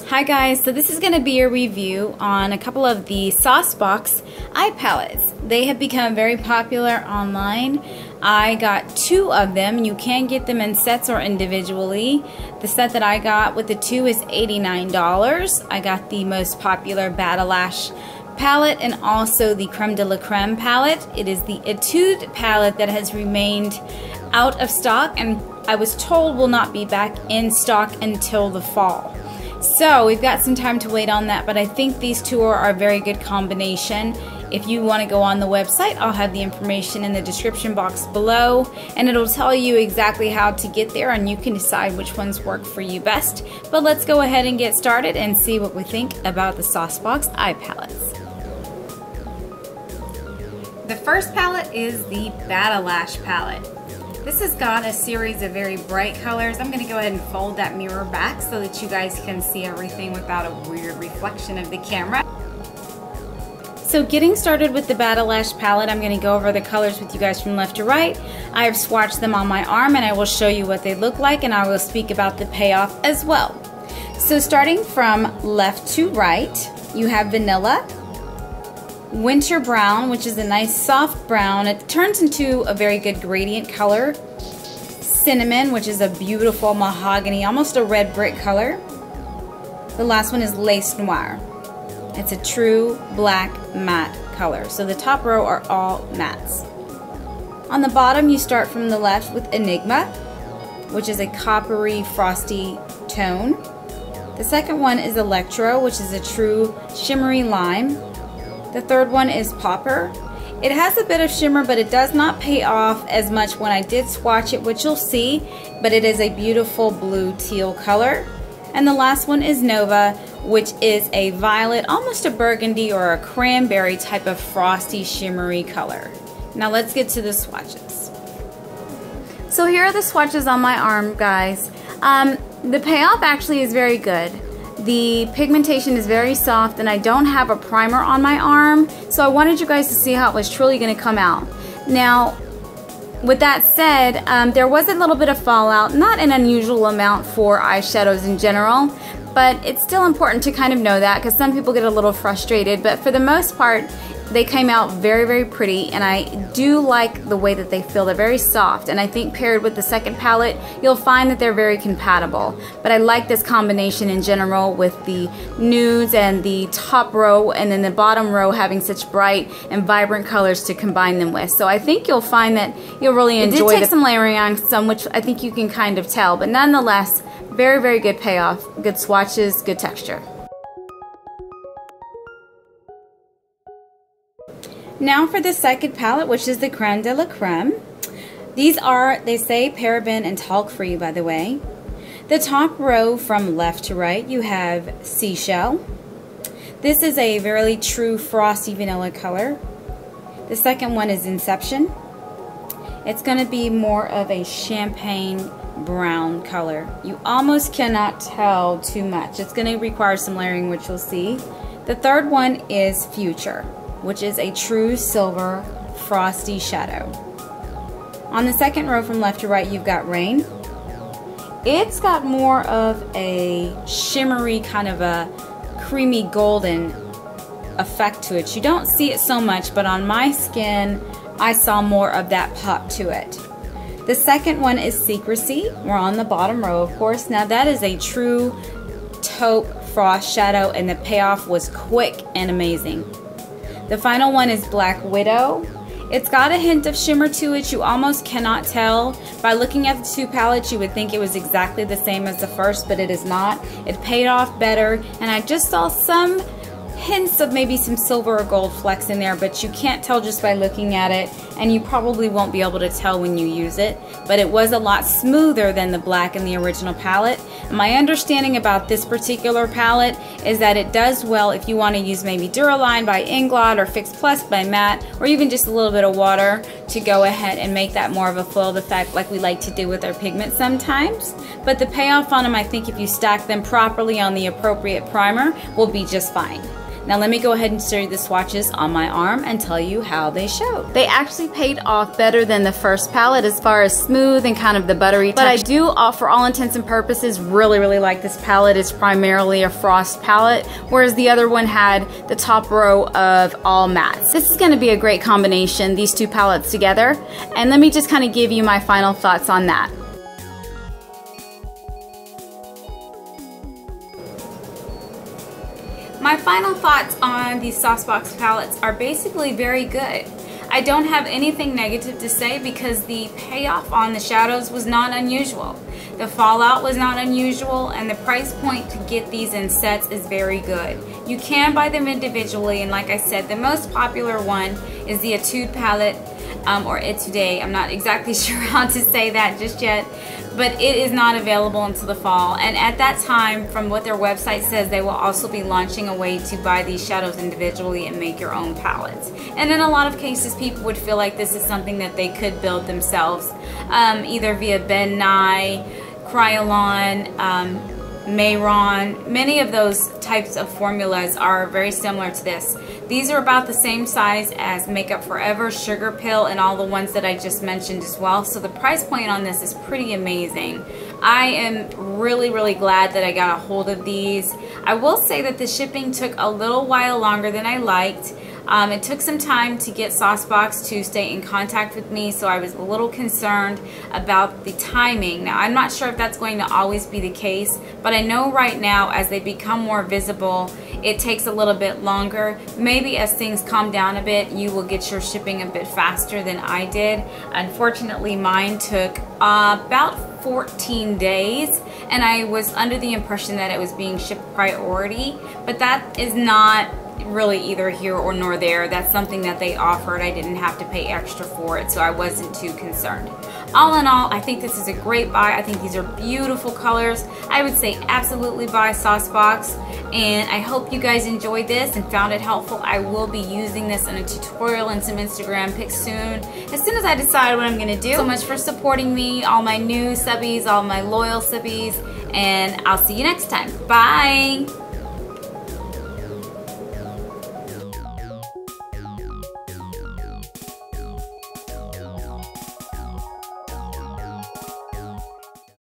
Hi guys, so this is going to be a review on a couple of the SauceBox eye palettes. They have become very popular online. I got 2 of them. You can get them in sets or individually. The set that I got with the 2 is $89. I got the most popular Battle Lash palette and also the Creme De La Creme palette. It is the Etude palette that has remained out of stock and I was told will not be back in stock until the fall. So we've got some time to wait on that, but I think these 2 are a very good combination. If you want to go on the website, I'll have the information in the description box below, and it'll tell you exactly how to get there, and you can decide which ones work for you best. But let's go ahead and get started and see what we think about the SauceBox eye palettes. The first palette is the Battle Lash palette. This has got a series of very bright colors. I'm going to go ahead and fold that mirror back so that you guys can see everything without a weird reflection of the camera. So getting started with the Battle Lash palette, I'm going to go over the colors with you guys from left to right. I have swatched them on my arm and I will show you what they look like, and I will speak about the payoff as well. So starting from left to right, you have Vanilla, Winter Brown, which is a nice soft brown. It turns into a very good gradient color. Cinnamon, which is a beautiful mahogany, almost a red brick color. The last one is Lace Noir. It's a true black matte color. So the top row are all mattes. On the bottom, you start from the left with Enigma, which is a coppery frosty tone. The second one is Electro, which is a true shimmery lime. The third one is Popper. It has a bit of shimmer, but it does not pay off as much when I did swatch it, which you'll see, but it is a beautiful blue teal color. And the last one is Nova, which is a violet, almost a burgundy or a cranberry type of frosty shimmery color. Now let's get to the swatches. So here are the swatches on my arm, guys. The payoff actually is very good. The pigmentation is very soft and I don't have a primer on my arm, so I wanted you guys to see how it was truly going to come out. Now, with that said, there was a little bit of fallout, not an unusual amount for eyeshadows in general, but it's still important to kind of know that because some people get a little frustrated, but for the most part, they came out very, very pretty, and I do like the way that they feel. They're very soft, and I think paired with the second palette, you'll find that they're very compatible. But I like this combination in general with the nudes and the top row and then the bottom row having such bright and vibrant colors to combine them with. So I think you'll find that you'll really enjoy it. Did take some layering on some, which I think you can kind of tell, but nonetheless, very, very good payoff, good swatches, good texture. Now for the second palette, which is the Creme De La Creme. These are, they say, paraben and talc free, by the way. The top row from left to right, you have Seashell. This is a very true frosty vanilla color. The second one is Inception. It's going to be more of a champagne brown color. You almost cannot tell too much. It's going to require some layering, which you'll see. The third one is Future, which is a true silver frosty shadow. On the second row from left to right, you've got Rain. It's got more of a shimmery, kind of a creamy golden effect to it. You don't see it so much, but on my skin, I saw more of that pop to it. The second one is Secrecy. We're on the bottom row, of course. Now that is a true taupe frost shadow, and the payoff was quick and amazing. The final one is Black Widow. It's got a hint of shimmer to it. You almost cannot tell. By looking at the 2 palettes, you would think it was exactly the same as the first, but it is not. It paid off better, and I just saw some hints of maybe some silver or gold flecks in there, but you can't tell just by looking at it, and you probably won't be able to tell when you use it. But it was a lot smoother than the black in the original palette. And my understanding about this particular palette is that it does well if you want to use maybe Duraline by Inglot or Fix Plus by Matte, or even just a little bit of water to go ahead and make that more of a foiled effect like we like to do with our pigment sometimes. But the payoff on them, I think if you stack them properly on the appropriate primer, will be just fine. Now let me go ahead and show you the swatches on my arm and tell you how they showed. They actually paid off better than the first palette as far as smooth and kind of the buttery texture. But I do, for all intents and purposes, really like this palette. It's primarily a frost palette, whereas the other one had the top row of all mattes. This is going to be a great combination, these two palettes together. And let me just kind of give you my final thoughts on that. My final thoughts on these SauceBox palettes are basically very good. I don't have anything negative to say because the payoff on the shadows was not unusual. The fallout was not unusual, and the price point to get these in sets is very good. You can buy them individually, and like I said, the most popular one is the Etude palette, or Etude. I'm not exactly sure how to say that just yet, but it is not available until the fall. And at that time, from what their website says, they will also be launching a way to buy these shadows individually and make your own palettes. And in a lot of cases, people would feel like this is something that they could build themselves, either via Ben Nye, Kryolan, Mayron. Many of those types of formulas are very similar to this. These are about the same size as Makeup Forever, Sugar Pill, and all the ones that I just mentioned as well. So the price point on this is pretty amazing. I am really glad that I got a hold of these. I will say that the shipping took a little while longer than I liked. It took some time to get SauceBox to stay in contact with me, so I was a little concerned about the timing. Now, I'm not sure if that's going to always be the case, but I know right now as they become more visible, it takes a little bit longer. Maybe as things calm down a bit, you will get your shipping a bit faster than I did. Unfortunately, mine took about 14 days, and I was under the impression that it was being shipped priority, but that is not really either here or nor there. That's something that they offered. I didn't have to pay extra for it, so I wasn't too concerned. All in all, I think this is a great buy. I think these are beautiful colors. I would say absolutely buy SauceBox, and I hope you guys enjoyed this and found it helpful. I will be using this in a tutorial and some Instagram pics soon as I decide what I'm going to do. So much for supporting me, all my new subbies, all my loyal subbies, and I'll see you next time. Bye!